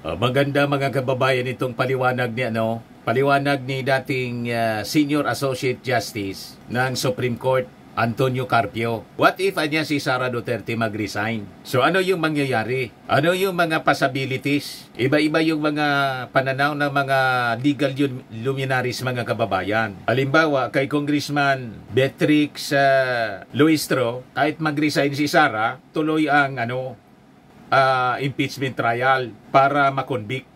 Maganda mga kababayan itong paliwanag ni dating Senior Associate Justice ng Supreme Court, Antonio Carpio. What if anya si Sara Duterte mag-resign? So ano yung mangyayari? Ano yung mga possibilities? Iba-iba yung mga pananaw ng mga legal luminaries mga kababayan. Halimbawa kay Congressman Beatrix Luistro, kahit mag-resign si Sara, tuloy ang impeachment trial para makonvict.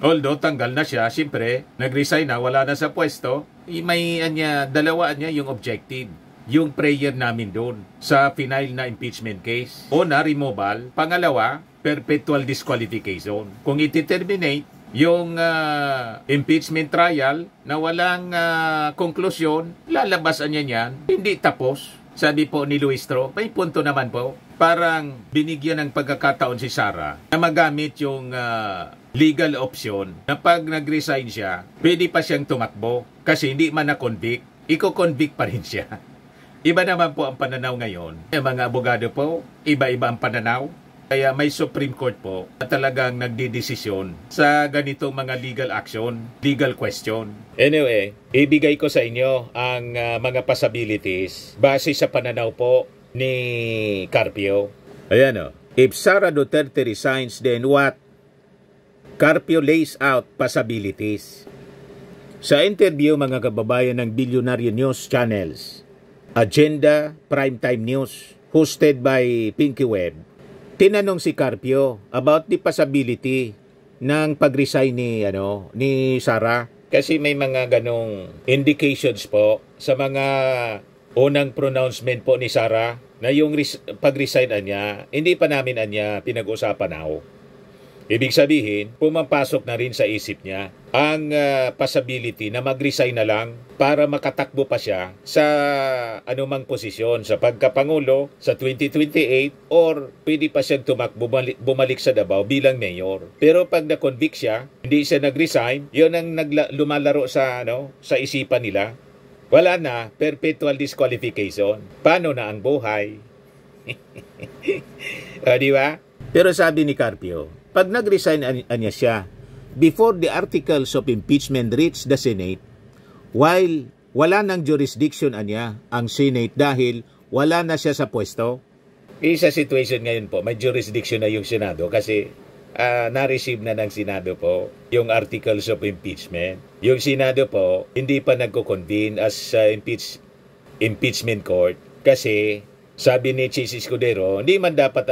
Although tanggal na siya, siyempre, nag-resign na, wala na sa pwesto, may dalawa yung objective. Yung prayer namin doon sa final na impeachment case. Una, removal. Pangalawa, perpetual disqualification. Kung iti-terminate yung impeachment trial na walang konklusyon, lalabasan niya niyan, hindi tapos. Sabi po ni Luistro, may punto naman po. Parang binigyan ng pagkakataon si Sara na magamit yung legal option na pag nag-resign siya, pwede pa siyang tumakbo kasi hindi man na-convict, iko-convict pa rin siya. Iba naman po ang pananaw ngayon. Mga abogado po, iba-iba ang pananaw. Kaya may Supreme Court po na talagang nagdidesisyon sa ganitong mga legal action, legal question. Anyway, ibigay ko sa inyo ang mga possibilities base sa pananaw po ni Carpio. Ayan o. If Sara Duterte resigns, then what? Carpio lays out possibilities. Sa interview mga kababayan ng Billionaire News Channels, Agenda Primetime News, hosted by Pinky Web, tinanong si Carpio about the possibility ng pag-resign ni Sara. Kasi may mga ganong indications po sa mga unang pronouncement po ni Sara na yung pag-resign niya, hindi pa namin pinag-usapan na. Ibig sabihin, pumapasok na rin sa isip niya ang possibility na mag-resign na lang para makatakbo pa siya sa anumang posisyon sa pagkapangulo sa 2028 or pwede pa siyang bumalik sa Davao bilang mayor. Pero pag na-convict siya, hindi siya nag-resign, yun ang lumalaro sa isipan nila. Wala na, perpetual disqualification. Paano na ang buhay? Di ba? Pero sabi ni Carpio, pag nag-resign niya siya, before the articles of impeachment reach the Senate, while wala nang jurisdiction niya ang Senate dahil wala na siya sa pwesto, sa situation ngayon po, may jurisdiction na yung Senado kasi na-receive na ng Senado po yung articles of impeachment. Yung Senado po, hindi pa nagko-convene as impeachment court kasi sabi ni Chis Escudero, hindi man dapat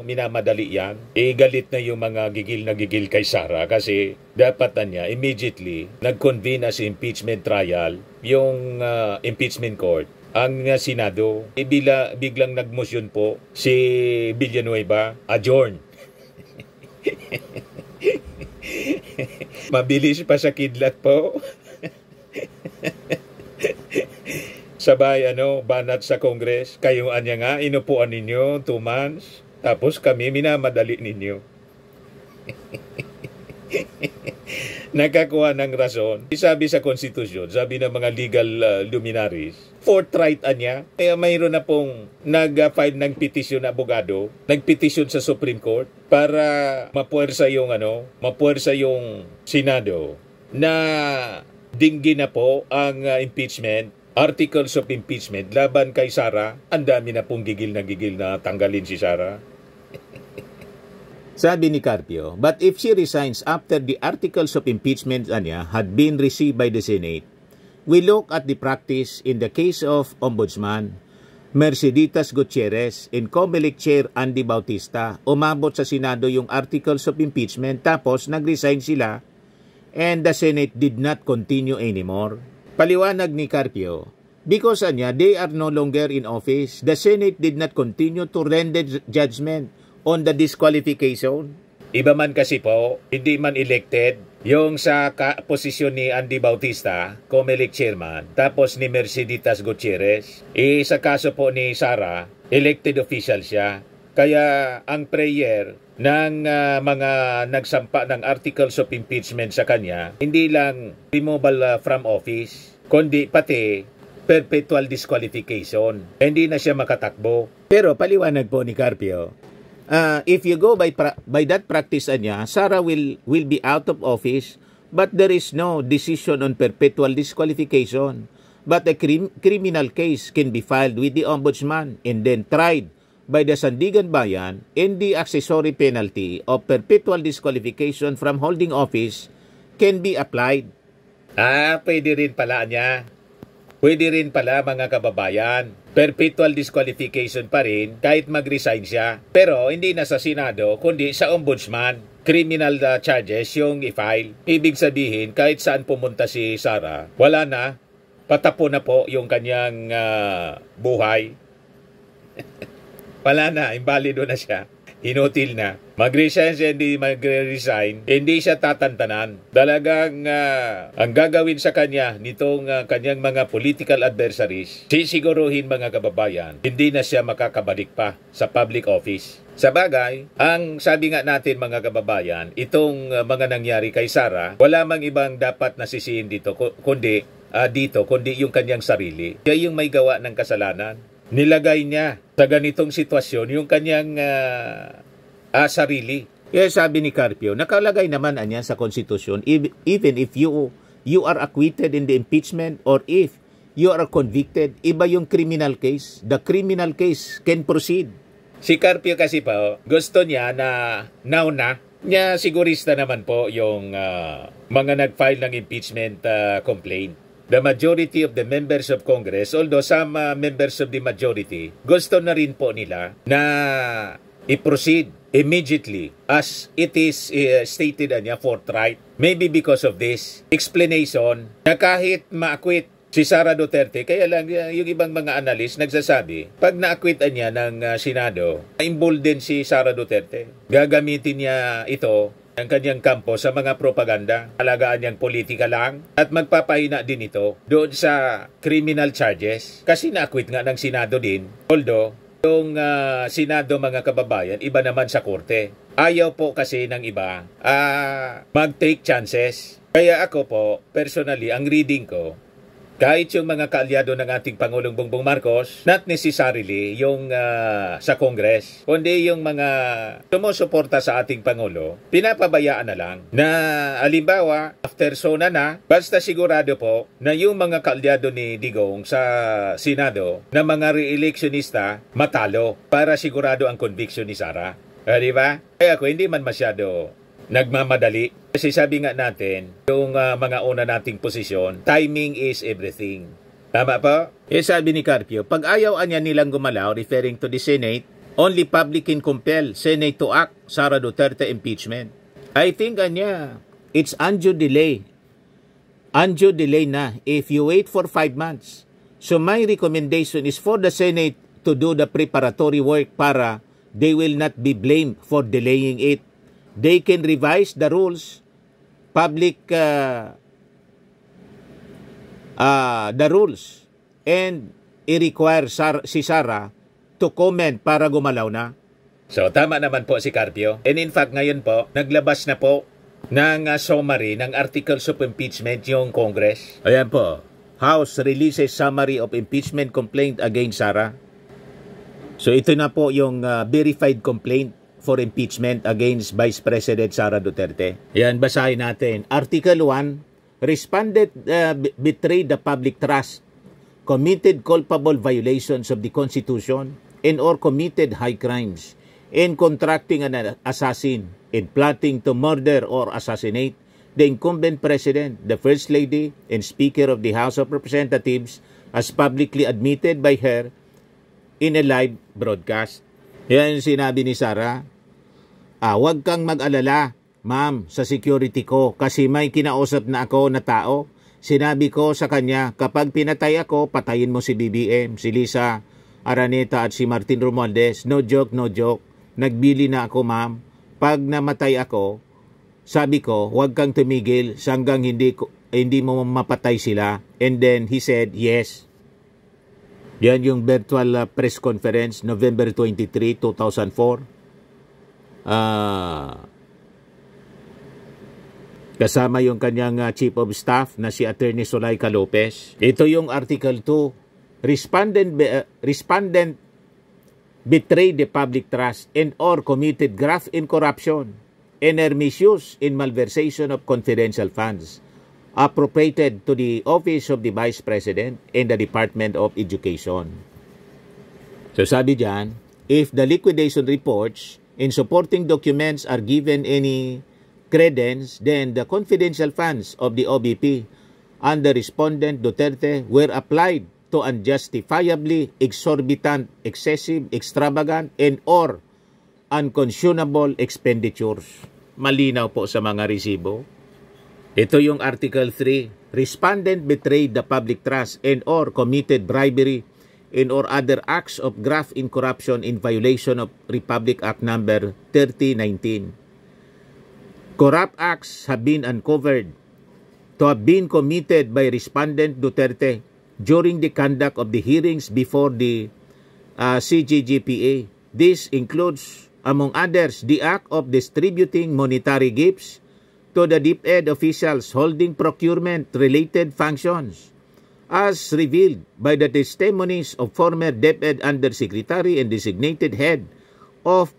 minamadali yan. Galit na yung mga gigil na gigil kay Sara kasi dapat immediately nag-convene as impeachment trial yung impeachment court. Ang Senado, biglang nag-motion po si Villanueva, adjourn. Mabilis pa sa kidlat po. Sabay banat sa Congress, kayo nga inupuan ninyo 2 months, tapos kami minamadali ninyo. Nakakuha ng rason. Sabi sa konstitusyon, sabi ng mga legal luminaries, forthright niya. Kaya mayroon na pong nag-file ng petition na abogado, nag-petition sa Supreme Court para mapuwersa yung Senado na dinggin na po ang impeachment, articles of impeachment laban kay Sara. Ang dami na pong gigil na tanggalin si Sara. Sabi ni Carpio, but if she resigns after the articles of impeachment had been received by the Senate, we look at the practice in the case of Ombudsman Merceditas Gutierrez and Comelec Chair Andy Bautista. Umabot sa Senado yung articles of impeachment tapos nag-resign sila and the Senate did not continue anymore. Paliwanag ni Carpio, because they are no longer in office, the Senate did not continue to render judgment on the disqualification. Iba man kasi po, hindi man elected yung sa posisyon ni Andy Bautista, Comelec Chairman, tapos ni Merceditas Gutierrez. Sa kaso po ni Sara, elected official siya. Kaya ang prayer ng mga nagsampa ng articles of impeachment sa kanya, hindi lang removal from office, kundi pati perpetual disqualification. Hindi na siya makatakbo. Pero paliwanag po ni Carpio, if you go by that practice niya, Sara will be out of office, but there is no decision on perpetual disqualification. But a criminal case can be filed with the ombudsman and then tried by the Sandigan Bayan, and the accessory penalty of perpetual disqualification from holding office can be applied. Pwede rin pala niya. Pwede rin pala mga kababayan. Perpetual disqualification pa rin kahit mag-resign siya. Pero hindi na sa Senado kundi sa ombudsman. Criminal charges yung i-file. Ibig sabihin kahit saan pumunta si Sara, wala na. Patapo na po yung kanyang buhay. Wala na, imbalido na siya. Inutil na. Mag-resign siya, hindi mag-resign, hindi siya tatantanan. Talagang ang gagawin sa kanya nitong kanyang mga political adversaries, sisiguruhin mga kababayan, hindi na siya makakabalik pa sa public office. Sa bagay, ang sabi nga natin mga kababayan, itong mga nangyari kay Sara, wala mang ibang dapat nasisihin dito, kundi yung kanyang sarili. Siya yung may gawa ng kasalanan. Nilagay niya sa ganitong sitwasyon yung kanyang sarili. Kaya sabi ni Carpio, nakalagay naman niya sa konstitusyon, even if you are acquitted in the impeachment or if you are convicted, iba yung criminal case. The criminal case can proceed. Si Carpio kasi po, gusto niya na nauna niya, sigurista naman po yung mga nag-file ng impeachment complaint. The majority of the members of Congress, although some members of the majority, gusto na rin po nila na i-proceed immediately as it is stated niya forthright. Maybe because of this explanation na kahit ma-acquit si Sara Duterte, kaya lang yung ibang mga analyst nagsasabi, pag na-acquitan niya ng Senado, embolden si Sara Duterte. Gagamitin niya ito ang kanyang kampo sa mga propaganda, alagaan niyang politika lang, at magpapahina din ito doon sa criminal charges. Kasi na-acquit nga ng Senado din, although yung Senado mga kababayan, iba naman sa korte. Ayaw po kasi ng iba mag-take chances. Kaya ako po, personally, ang reading ko, kahit yung mga kaalyado ng ating Pangulong Bongbong Marcos, not necessarily yung sa Congress, kundi yung mga sumusuporta sa ating Pangulo, pinapabayaan na lang na halimbawa, after SONA na, basta sigurado po na yung mga kaalyado ni Digong sa Senado na mga re-electionista matalo para sigurado ang conviction ni Sara. Di ba? Kaya ako hindi man masyado nagmamadali. Kasi sabi nga natin, yung mga una nating posisyon, timing is everything. Tama po? Sabi ni Carpio, pag ayaw niya nilang gumalaw, referring to the Senate, only public can compel Senate to act Sara Duterte impeachment. I think it's undue delay. Undue delay na if you wait for 5 months. So my recommendation is for the Senate to do the preparatory work para they will not be blamed for delaying it. They can revise the rules, the rules, and i-require si Sara to comment para gumalaw na. So, tama naman po si Carpio. And in fact, ngayon po, naglabas na po ng summary ng articles of impeachment yung Congress. Ayan po, House releases summary of impeachment complaint against Sara. So, ito na po yung verified complaint for impeachment against Vice President Sara Duterte. Yan, basahin natin. Article 1, respondent betrayed the public trust, committed culpable violations of the Constitution, and or committed high crimes, in contracting an assassin, in plotting to murder or assassinate the incumbent President, the First Lady, and Speaker of the House of Representatives as publicly admitted by her in a live broadcast. Yan sinabi ni Sara. Huwag kang mag-alala, ma'am, sa security ko kasi may kinausap na ako na tao. Sinabi ko sa kanya, kapag pinatay ako, patayin mo si BBM, si Lisa Araneta at si Martin Romualdez. No joke, no joke. Nagbili na ako, ma'am. Pag namatay ako, sabi ko, huwag kang tumigil hanggang hindi mo mapatay sila. And then he said, yes. Yan yung virtual press conference, November 23, 2004. Kasama yung kanyang Chief of Staff na si Attorney Zulaika Lopez. Ito yung Article 2. Respondent betrayed the public trust and or committed graft in corruption and are misuse in malversation of confidential funds appropriated to the Office of the Vice President and the Department of Education. So sabi dyan, if the liquidation reports and supporting documents are given any credence, then the confidential funds of the OVP under respondent Duterte were applied to unjustifiably exorbitant, excessive, extravagant, and or unconscionable expenditures. Malinaw po sa mga resibo. Ito yung Article 3. Respondent betrayed the public trust and or committed bribery and or other acts of graft in corruption in violation of Republic Act Number 3019. Corrupt acts have been uncovered to have been committed by Respondent Duterte during the conduct of the hearings before the CGGPA. This includes, among others, the act of distributing monetary gifts to the DepEd officials holding procurement-related functions, as revealed by the testimonies of former DepEd Undersecretary and designated head of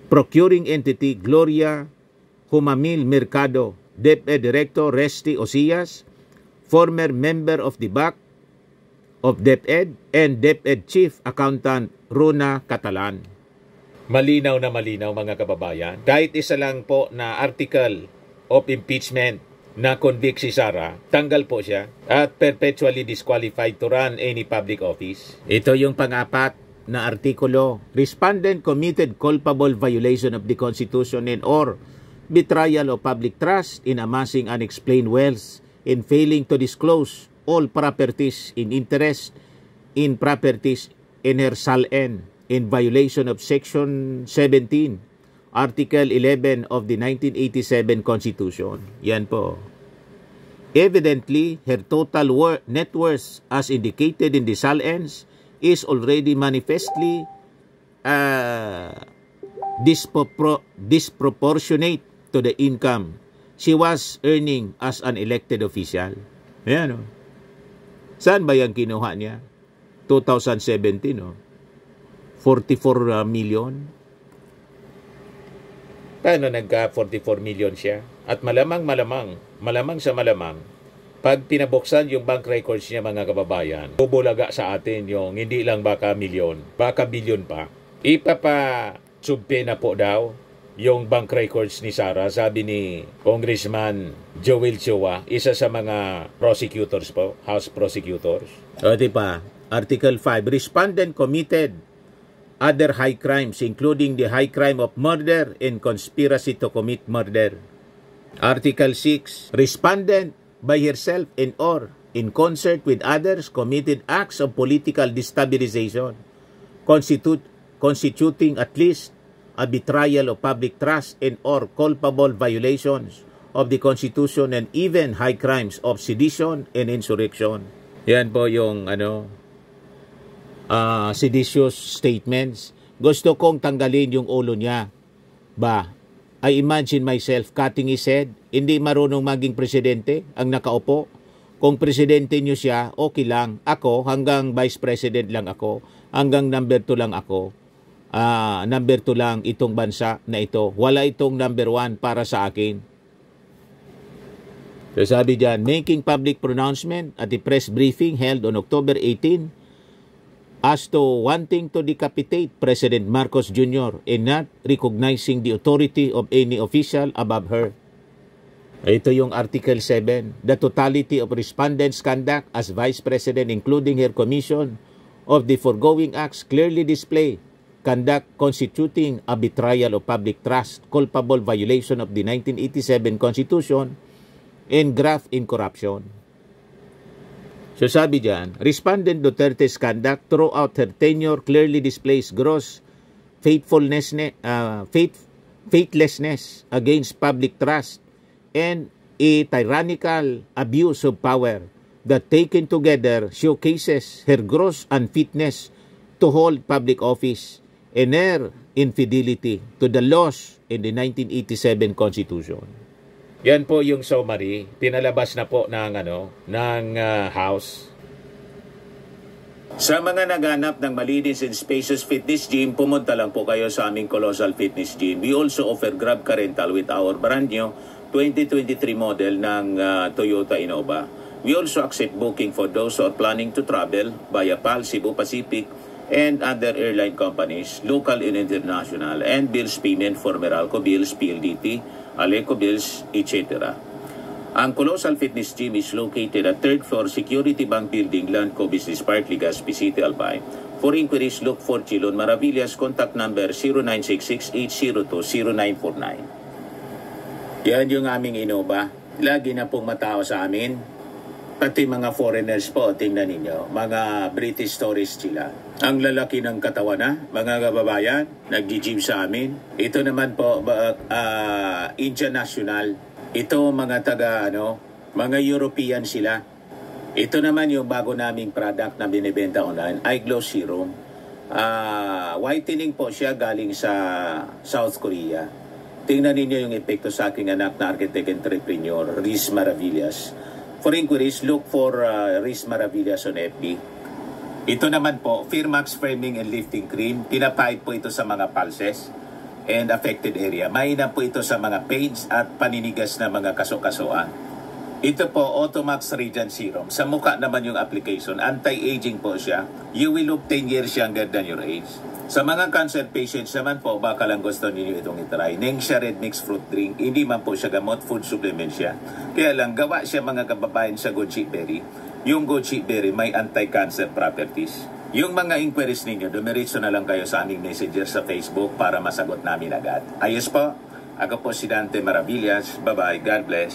procuring entity Gloria Humamil Mercado, DepEd Director Resty Osias, former member of the BAC of DepEd, and DepEd Chief Accountant Rona Catalan. Malinaw na malinaw mga kababayan. Kahit isa lang po na article of impeachment na convict si Sara, tanggal po siya at perpetually disqualified to run any public office. Ito yung pang-apat na artikulo. Respondent committed culpable violation of the Constitution and or betrayal of public trust in amassing unexplained wealth in failing to disclose all properties in interest in properties in her SALN in violation of Section 17, Article 11 of the 1987 Constitution. Yan po. Evidently, her total net worth as indicated in the SALNs is already manifestly disproportionate to the income she was earning as an elected official. Ayan o. Saan ba yan kinuha niya? 2017 o. 44 million. Paano nagka 44 million siya? At malamang sa malamang, pag pinabuksan yung bank records niya mga kababayan, bubulaga sa atin yung hindi lang baka milyon, baka bilyon pa. Ipapasubpe na po daw yung bank records ni Sara, sabi ni Congressman Joel Chua, isa sa mga prosecutors po, House prosecutors. O diba, Article 5, respondent committed other high crimes including the high crime of murder and conspiracy to commit murder. Article 6, respondent by herself and or in concert with others committed acts of political destabilization constituting at least a betrayal of public trust and or culpable violations of the Constitution and even high crimes of sedition and insurrection. Yan po yung seditious statements. Gusto kong tanggalin yung ulo niya. I imagine myself cutting his head. Hindi marunong maging presidente ang nakaupo. Kung presidente niyo siya, okay lang. Ako, hanggang vice president lang ako. Hanggang number 2 lang ako. Number 2 lang itong bansa na ito. Wala itong number 1 para sa akin. So sabi dyan, making public pronouncement at the press briefing held on October 18 as to wanting to decapitate President Marcos Jr. and not recognizing the authority of any official above her. Ito yung Article 7. The totality of respondents' conduct as Vice President, including her commission of the foregoing acts, clearly display conduct constituting a betrayal of public trust, culpable violation of the 1987 Constitution, and graft in corruption. So sabi dyan, Respondent Duterte's conduct throughout her tenure clearly displays gross faithlessness against public trust and a tyrannical abuse of power that taken together showcases her gross unfitness to hold public office and her infidelity to the laws in the 1987 Constitution. Yan po yung summary, pinalabas na po ng House. Sa mga naghanap ng malinis and spacious fitness gym, pumunta lang po kayo sa aming Colossal Fitness Gym. We also offer Grab Car Rental with our brand new 2023 model ng Toyota Innova. We also accept booking for those who are planning to travel via PAL, Cebu Pacific, and other airline companies, local and international, and bills payment for Meralco Bills, PLDT, Aleco Bills, etc. Ang Colossal Fitness Gym is located at 3rd floor Security Bank Building, Landco Business Park, Legazpi City, Albay. For inquiries, look for Chilon Maravillas. Contact number 0966-802-0949. Yan yung aming Innova. Lagi na pong matao sa amin. Pati mga foreigners po, tingnan ninyo. Mga British tourists sila. Ang lalaki ng katawan na, mga kababayan, nag-gym sa amin. Ito naman po, Indian National. Ito mga mga European sila. Ito naman yung bago naming product na binibenta online, Eye Glow Serum. Whitening po siya galing sa South Korea. Tingnan ninyo yung epekto sa aking anak na architect entrepreneur, Riz Maravillas. For inquiries, look for Riz Maravillas on FB. Ito naman po, Firmax Framing and Lifting Cream. Pinapahid po ito sa mga pulses and affected area. Mainam po ito sa mga pains at paninigas na mga kaso-kasoan. Ito po, Automax Radiant Serum. Sa mukha naman yung application. Anti-aging po siya. You will look 10 years younger than your age. Sa mga cancer patients naman po, baka lang gusto ninyo itong itry. Nengxia Red Mix Fruit Drink. Hindi man po siya gamot, food supplement siya. Kaya lang, gawa siya mga kababayan sa goji berry. Yung goji berry may anti-cancer properties. Yung mga inquiries ninyo, dumiretso na lang kayo sa aming messenger sa Facebook para masagot namin agad. Ayos po, ako po si Dante Maravillas. Bye-bye. God bless.